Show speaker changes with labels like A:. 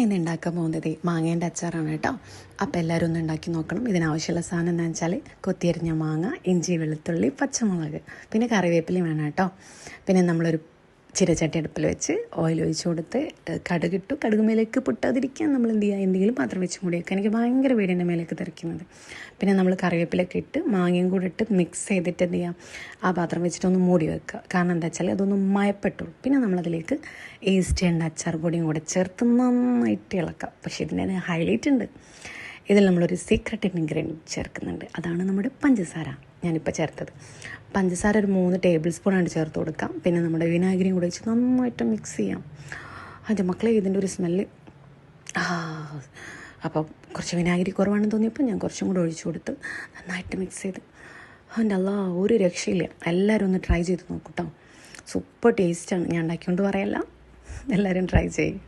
A: ഇന്ന് ഉണ്ടാക്കാൻ പോകുന്നത് മാങ്ങേൻ്റെ അച്ചാറാണ് കേട്ടോ. അപ്പോൾ എല്ലാവരും ഒന്ന് ഉണ്ടാക്കി നോക്കണം. ഇതിനാവശ്യമുള്ള സാധനം എന്താണെന്ന് വെച്ചാൽ കൊത്തിയരിഞ്ഞ മാങ്ങ, ഇഞ്ചി, വെളുത്തുള്ളി, പച്ചമുളക്, പിന്നെ കറിവേപ്പിലയും വേണം കേട്ടോ. പിന്നെ നമ്മളൊരു ചിരച്ചട്ടി അടുപ്പിൽ വെച്ച് ഓയിൽ ഒഴിച്ച് കൊടുത്ത് കടുകിട്ടു. കടുക് മേലേക്ക് പൊട്ടാതിരിക്കാൻ നമ്മൾ എന്ത് ചെയ്യുക, എന്തെങ്കിലും പാത്രം വെച്ച് മൂടി വെക്കുക. എനിക്ക് ഭയങ്കര പേടിൻ്റെ മേലേക്ക് തെറിക്കുന്നത്. പിന്നെ നമ്മൾ കറിവേപ്പിലൊക്കെ ഇട്ട് മാങ്ങയും കൂടെ ഇട്ട് മിക്സ് ചെയ്തിട്ട് എന്ത് ചെയ്യുക, ആ പാത്രം വെച്ചിട്ടൊന്ന് മൂടി വെക്കുക. കാരണം എന്താ വെച്ചാൽ അതൊന്ന് മയപ്പെട്ടുള്ളൂ. പിന്നെ നമ്മളതിലേക്ക് ഈസ്റ്റേണ്ട അച്ചാർ പൊടിയും കൂടെ ചേർത്ത് നന്നായിട്ട് ഇളക്കാം. പക്ഷേ ഇതിൻ്റെ ഹൈലൈറ്റ് ഉണ്ട്. ഇതിൽ നമ്മളൊരു സീക്രട്ട് ഇൻഗ്രീഡിയൻറ്റ് ചേർക്കുന്നുണ്ട്. അതാണ് നമ്മുടെ പഞ്ചസാര. ഞാനിപ്പോൾ ചേർത്തത് പഞ്ചസാര ഒരു 3 ടേബിൾ സ്പൂണാണ് ചേർത്ത് കൊടുക്കാം. പിന്നെ നമ്മുടെ വിനാഗിരിയും കൂടെ വെച്ച് നന്നായിട്ട് മിക്സ് ചെയ്യാം. അതെ മക്കളെ, ഇതിൻ്റെ ഒരു സ്മെല്ല്. അപ്പോൾ കുറച്ച് വിനാഗിരി കുറവാണെന്ന് തോന്നിയപ്പോൾ ഞാൻ കുറച്ചും കൂടെ ഒഴിച്ചു കൊടുത്ത് നന്നായിട്ട് മിക്സ് ചെയ്ത്. എൻ്റെ അല്ലാ, ഒരു രക്ഷയില്ല. എല്ലാവരും ഒന്ന് ട്രൈ ചെയ്ത് നോക്കൂട്ടോ. സൂപ്പർ ടേസ്റ്റാണ്. ഞാൻ ഉണ്ടാക്കിക്കൊണ്ട് പറയല്ല, എല്ലാവരും ട്രൈ ചെയ്യും.